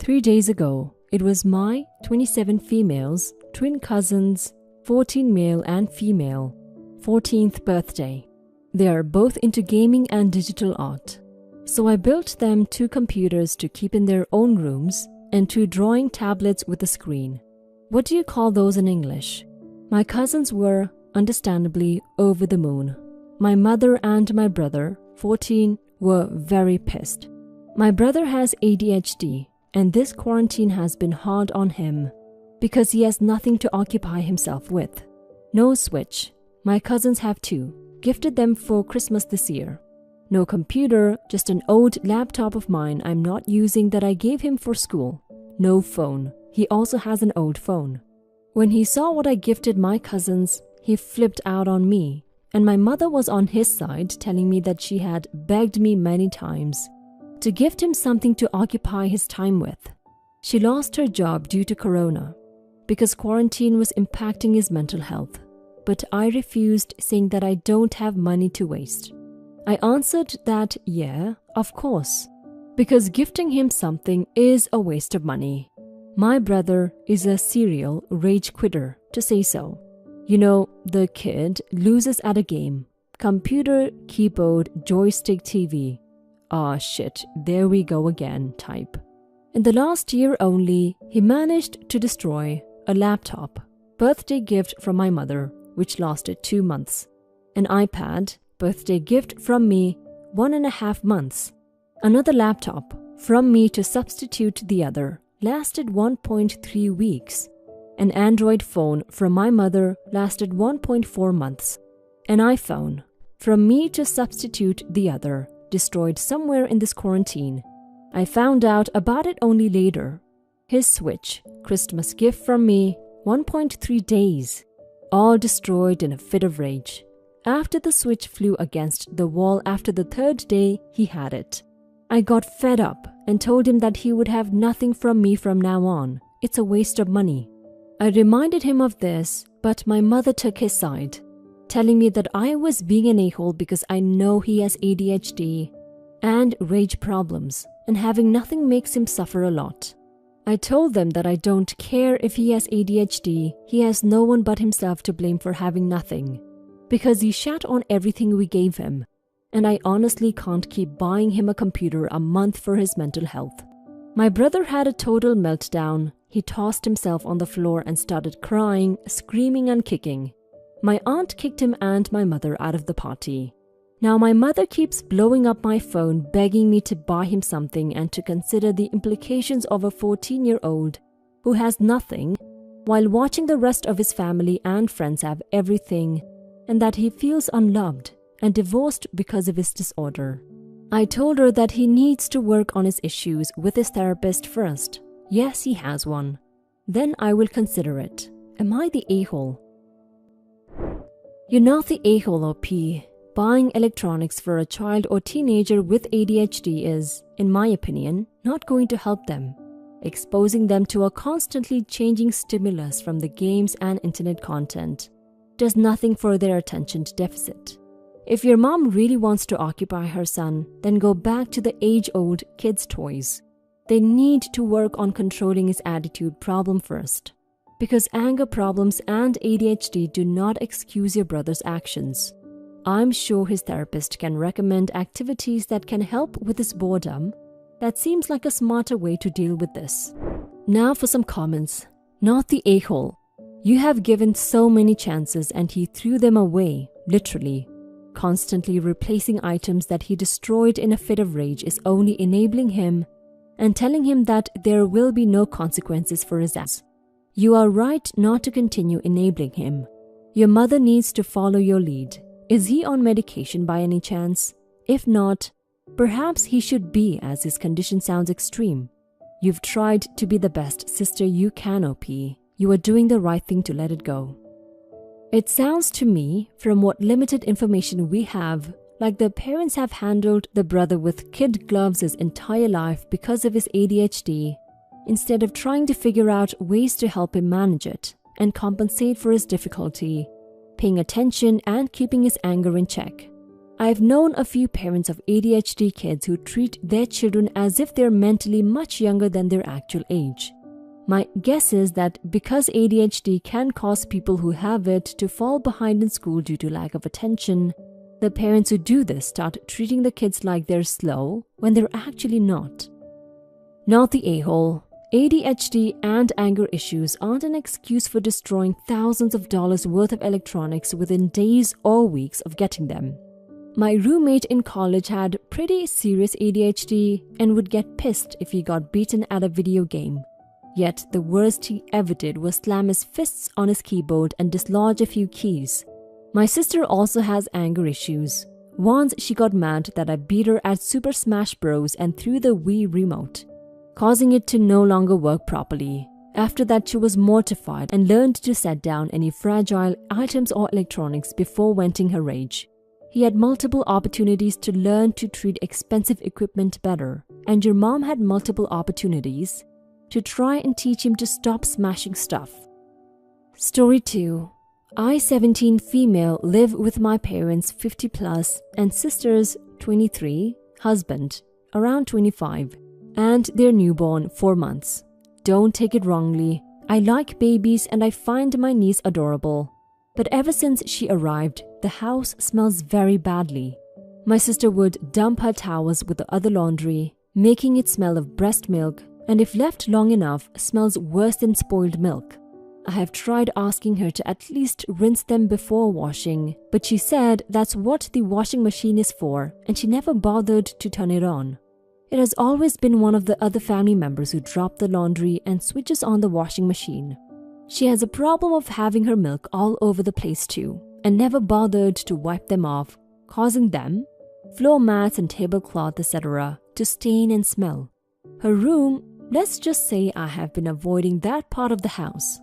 3 days ago, it was my 27 females, twin cousins, 14 male and female, 14th birthday. They are both into gaming and digital art. So I built them 2 computers to keep in their own rooms and 2 drawing tablets with a screen. What do you call those in English? My cousins were, understandably, over the moon. My mother and my brother, 14, were very pissed. My brother has ADHD, and this quarantine has been hard on him because he has nothing to occupy himself with. No Switch. My cousins have 2. Gifted them for Christmas this year. No computer, just an old laptop of mine I'm not using that I gave him for school. No phone. He also has an old phone. When he saw what I gifted my cousins, he flipped out on me, and my mother was on his side, telling me that she had begged me many times to gift him something to occupy his time with. She lost her job due to corona because quarantine was impacting his mental health, but I refused, saying that I don't have money to waste. I answered that, yeah, of course, because gifting him something is a waste of money. My brother is a serial rage quitter, to say so. You know, the kid loses at a game. Computer, keyboard, joystick, TV. Ah shit, there we go again type. In the last year only, he managed to destroy a laptop, birthday gift from my mother, which lasted 2 months. An iPad, birthday gift from me, 1.5 months. Another laptop, from me to substitute the other, lasted 1.3 weeks. An Android phone from my mother lasted 1.4 months. An iPhone, from me to substitute the other, destroyed somewhere in this quarantine. I found out about it only later. His Switch, Christmas gift from me, 1.3 days. All destroyed in a fit of rage. After the Switch flew against the wall after the 3rd day he had it. I got fed up and told him that he would have nothing from me from now on. It's a waste of money. I reminded him of this, but my mother took his side, telling me that I was being an a-hole because I know he has ADHD and rage problems, and having nothing makes him suffer a lot. I told them that I don't care if he has ADHD, he has no one but himself to blame for having nothing, because he shat on everything we gave him, and I honestly can't keep buying him a computer a month for his mental health. My brother had a total meltdown. He tossed himself on the floor and started crying, screaming and kicking. My aunt kicked him and my mother out of the party. Now my mother keeps blowing up my phone, begging me to buy him something and to consider the implications of a 14-year-old who has nothing, while watching the rest of his family and friends have everything, and that he feels unloved and divorced because of his disorder. I told her that he needs to work on his issues with his therapist first. Yes, he has one. Then I will consider it. Am I the a-hole? You're not the a-hole, OP. Buying electronics for a child or teenager with ADHD is, in my opinion, not going to help them. Exposing them to a constantly changing stimulus from the games and internet content does nothing for their attention deficit. If your mom really wants to occupy her son, then go back to the age-old kids' toys. They need to work on controlling his attitude problem first, because anger problems and ADHD do not excuse your brother's actions. I'm sure his therapist can recommend activities that can help with his boredom. That seems like a smarter way to deal with this. Now for some comments. Not the a-hole. You have given so many chances and he threw them away, literally. Constantly replacing items that he destroyed in a fit of rage is only enabling him and telling him that there will be no consequences for his acts. You are right not to continue enabling him. Your mother needs to follow your lead. Is he on medication by any chance? If not, perhaps he should be, as his condition sounds extreme. You've tried to be the best sister you can, OP. You are doing the right thing to let it go. It sounds to me, from what limited information we have, like the parents have handled the brother with kid gloves his entire life because of his ADHD, instead of trying to figure out ways to help him manage it and compensate for his difficulty, paying attention and keeping his anger in check. I've known a few parents of ADHD kids who treat their children as if they're mentally much younger than their actual age. My guess is that because ADHD can cause people who have it to fall behind in school due to lack of attention, the parents who do this start treating the kids like they're slow when they're actually not. Not the a-hole. ADHD and anger issues aren't an excuse for destroying thousands of dollars worth of electronics within days or weeks of getting them. My roommate in college had pretty serious ADHD and would get pissed if he got beaten at a video game. Yet the worst he ever did was slam his fists on his keyboard and dislodge a few keys. My sister also has anger issues. Once she got mad that I beat her at Super Smash Bros. And threw the Wii remote, causing it to no longer work properly. After that, she was mortified and learned to set down any fragile items or electronics before venting her rage. He had multiple opportunities to learn to treat expensive equipment better, and your mom had multiple opportunities to try and teach him to stop smashing stuff. Story 2. I, 17 female, live with my parents 50 plus and sisters 23, husband around 25, and their newborn 4 months. Don't take it wrongly. I like babies and I find my niece adorable. But ever since she arrived, the house smells very badly. My sister would dump her towels with the other laundry, making it smell of breast milk, and if left long enough, smells worse than spoiled milk. I have tried asking her to at least rinse them before washing, but she said that's what the washing machine is for, and she never bothered to turn it on. It has always been one of the other family members who drop the laundry and switches on the washing machine. She has a problem of having her milk all over the place too, and never bothered to wipe them off, causing them, floor mats and tablecloth, etc., to stain and smell. Her room, let's just say I have been avoiding that part of the house.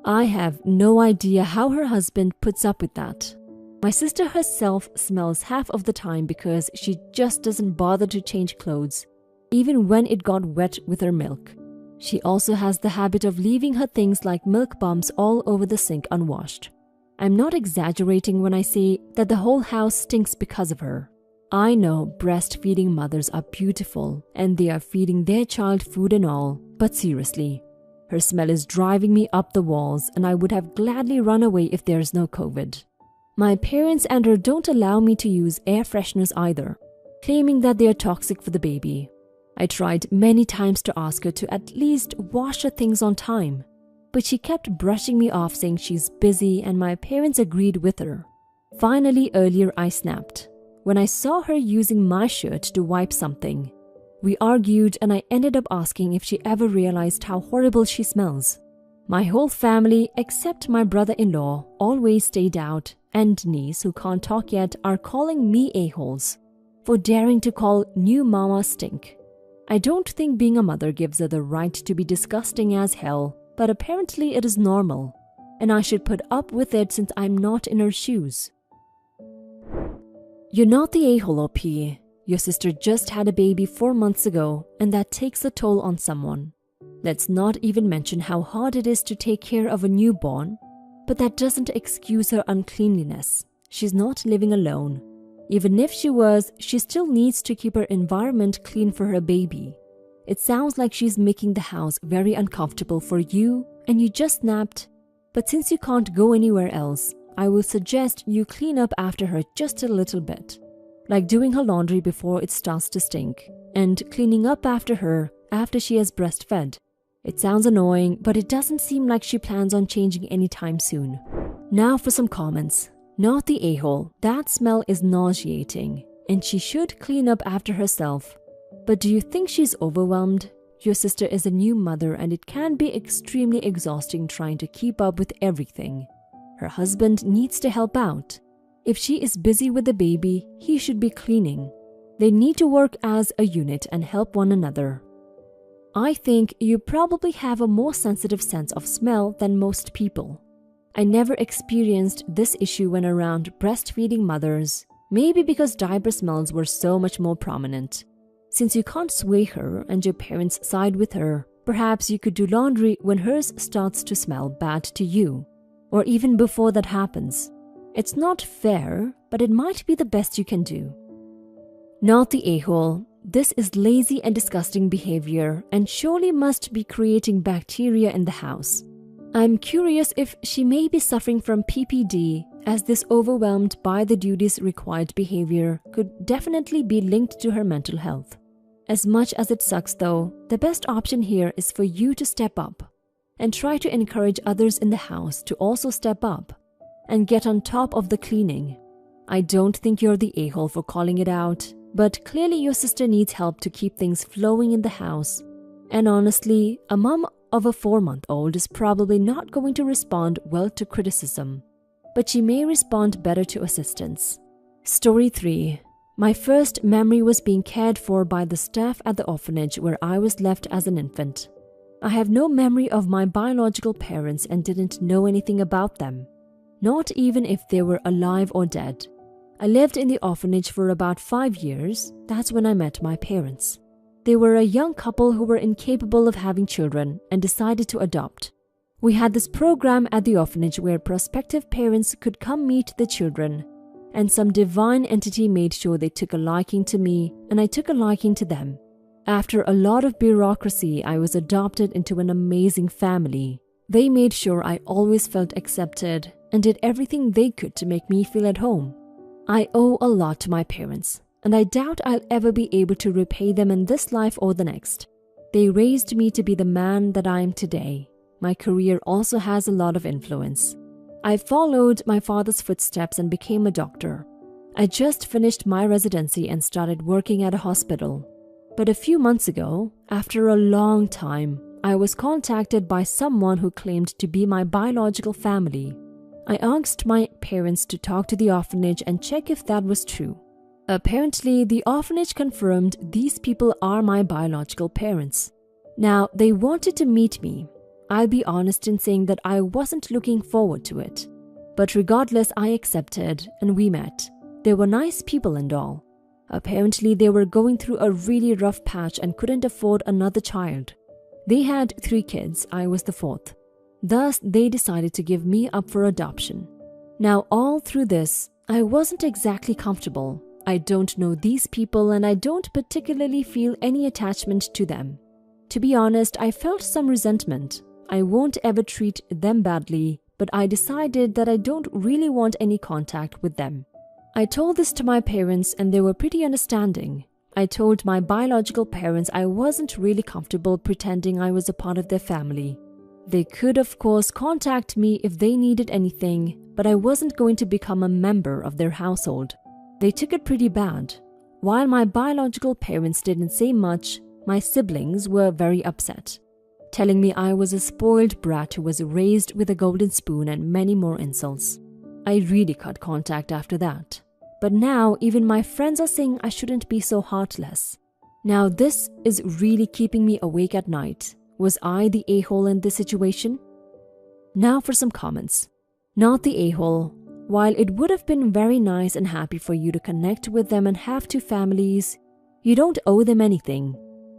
I have no idea how her husband puts up with that. My sister herself smells half of the time because she just doesn't bother to change clothes, even when it got wet with her milk. She also has the habit of leaving her things like milk bumps all over the sink unwashed. I'm not exaggerating when I say that the whole house stinks because of her. I know breastfeeding mothers are beautiful and they are feeding their child food and all, but seriously, her smell is driving me up the walls and I would have gladly run away if there's no COVID. My parents and her don't allow me to use air fresheners either, claiming that they are toxic for the baby. I tried many times to ask her to at least wash her things on time, but she kept brushing me off saying she's busy and my parents agreed with her. Finally, earlier I snapped when I saw her using my shirt to wipe something. We argued and I ended up asking if she ever realized how horrible she smells. My whole family, except my brother-in-law, always stayed out, and niece, who can't talk yet, are calling me a-holes for daring to call new mama stink. I don't think being a mother gives her the right to be disgusting as hell, but apparently it is normal, and I should put up with it since I'm not in her shoes. You're not the a-hole, OP. Your sister just had a baby 4 months ago, and that takes a toll on someone. Let's not even mention how hard it is to take care of a newborn, but that doesn't excuse her uncleanliness. She's not living alone. Even if she was, she still needs to keep her environment clean for her baby. It sounds like she's making the house very uncomfortable for you and you just snapped. But since you can't go anywhere else, I will suggest you clean up after her just a little bit. Like doing her laundry before it starts to stink and cleaning up after her after she has breastfed. It sounds annoying, but it doesn't seem like she plans on changing anytime soon. Now for some comments. Not the a-hole. That smell is nauseating, and she should clean up after herself. But do you think she's overwhelmed? Your sister is a new mother and it can be extremely exhausting trying to keep up with everything. Her husband needs to help out. If she is busy with the baby, he should be cleaning. They need to work as a unit and help one another. I think you probably have a more sensitive sense of smell than most people. I never experienced this issue when around breastfeeding mothers, maybe because diaper smells were so much more prominent. Since you can't sway her and your parents side with her, perhaps you could do laundry when hers starts to smell bad to you, or even before that happens. It's not fair, but it might be the best you can do. Not the a-hole. This is lazy and disgusting behavior and surely must be creating bacteria in the house. I'm curious if she may be suffering from PPD, as this overwhelmed by the duties required behavior could definitely be linked to her mental health. As much as it sucks though, the best option here is for you to step up and try to encourage others in the house to also step up and get on top of the cleaning. I don't think you're the a-hole for calling it out, but clearly your sister needs help to keep things flowing in the house. And honestly, a mom of a 4-month-old is probably not going to respond well to criticism, but she may respond better to assistance. Story 3. My first memory was being cared for by the staff at the orphanage where I was left as an infant. I have no memory of my biological parents and didn't know anything about them, not even if they were alive or dead. I lived in the orphanage for about 5 years. That's when I met my parents. They were a young couple who were incapable of having children and decided to adopt. We had this program at the orphanage where prospective parents could come meet the children, and some divine entity made sure they took a liking to me and I took a liking to them. After a lot of bureaucracy, I was adopted into an amazing family. They made sure I always felt accepted and did everything they could to make me feel at home. I owe a lot to my parents, and I doubt I'll ever be able to repay them in this life or the next. They raised me to be the man that I am today. My career also has a lot of influence. I followed my father's footsteps and became a doctor. I just finished my residency and started working at a hospital. But a few months ago, after a long time, I was contacted by someone who claimed to be my biological family. I asked my parents to talk to the orphanage and check if that was true. Apparently, the orphanage confirmed these people are my biological parents. Now, they wanted to meet me. I'll be honest in saying that I wasn't looking forward to it. But regardless, I accepted and we met. They were nice people and all. Apparently, they were going through a really rough patch and couldn't afford another child. They had 3 kids, I was the 4th. Thus, they decided to give me up for adoption. Now, all through this, I wasn't exactly comfortable. I don't know these people and I don't particularly feel any attachment to them. To be honest, I felt some resentment. I won't ever treat them badly, but I decided that I don't really want any contact with them. I told this to my parents and they were pretty understanding. I told my biological parents I wasn't really comfortable pretending I was a part of their family. They could, of course, contact me if they needed anything, but I wasn't going to become a member of their household. They took it pretty bad. While my biological parents didn't say much, my siblings were very upset, telling me I was a spoiled brat who was raised with a golden spoon and many more insults. I really cut contact after that. But now even my friends are saying I shouldn't be so heartless. Now this is really keeping me awake at night. Was I the a-hole in this situation? Now for some comments. Not the a-hole. While it would have been very nice and happy for you to connect with them and have 2 families, you don't owe them anything.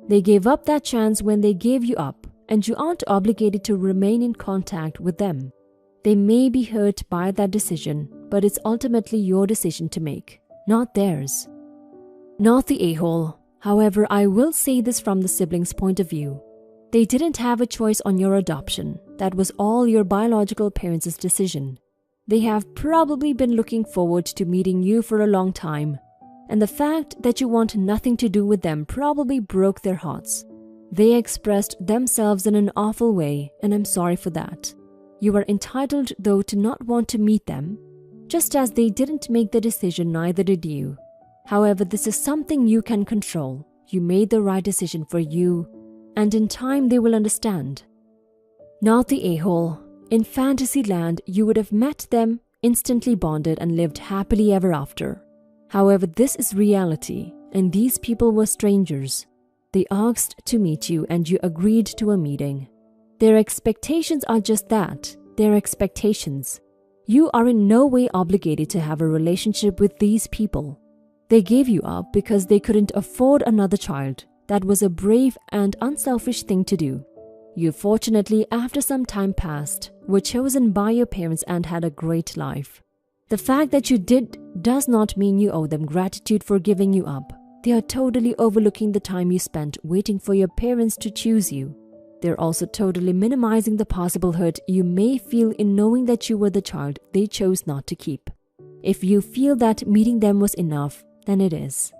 They gave up that chance when they gave you up, and you aren't obligated to remain in contact with them. They may be hurt by that decision, but it's ultimately your decision to make, not theirs. Not the a-hole. However, I will say this from the siblings' point of view. They didn't have a choice on your adoption. That was all your biological parents' decision. They have probably been looking forward to meeting you for a long time, and the fact that you want nothing to do with them probably broke their hearts. They expressed themselves in an awful way, and I'm sorry for that. You are entitled, though, to not want to meet them. Just as they didn't make the decision, neither did you. However, this is something you can control. You made the right decision for you, and in time they will understand. Not the a-hole. In Fantasyland, you would have met them, instantly bonded, and lived happily ever after. However, this is reality, and these people were strangers. They asked to meet you, and you agreed to a meeting. Their expectations are just that, their expectations. You are in no way obligated to have a relationship with these people. They gave you up because they couldn't afford another child. That was a brave and unselfish thing to do. You fortunately, after some time passed, were chosen by your parents and had a great life. The fact that you did does not mean you owe them gratitude for giving you up. They are totally overlooking the time you spent waiting for your parents to choose you. They're also totally minimizing the possible hurt you may feel in knowing that you were the child they chose not to keep. If you feel that meeting them was enough, then it is.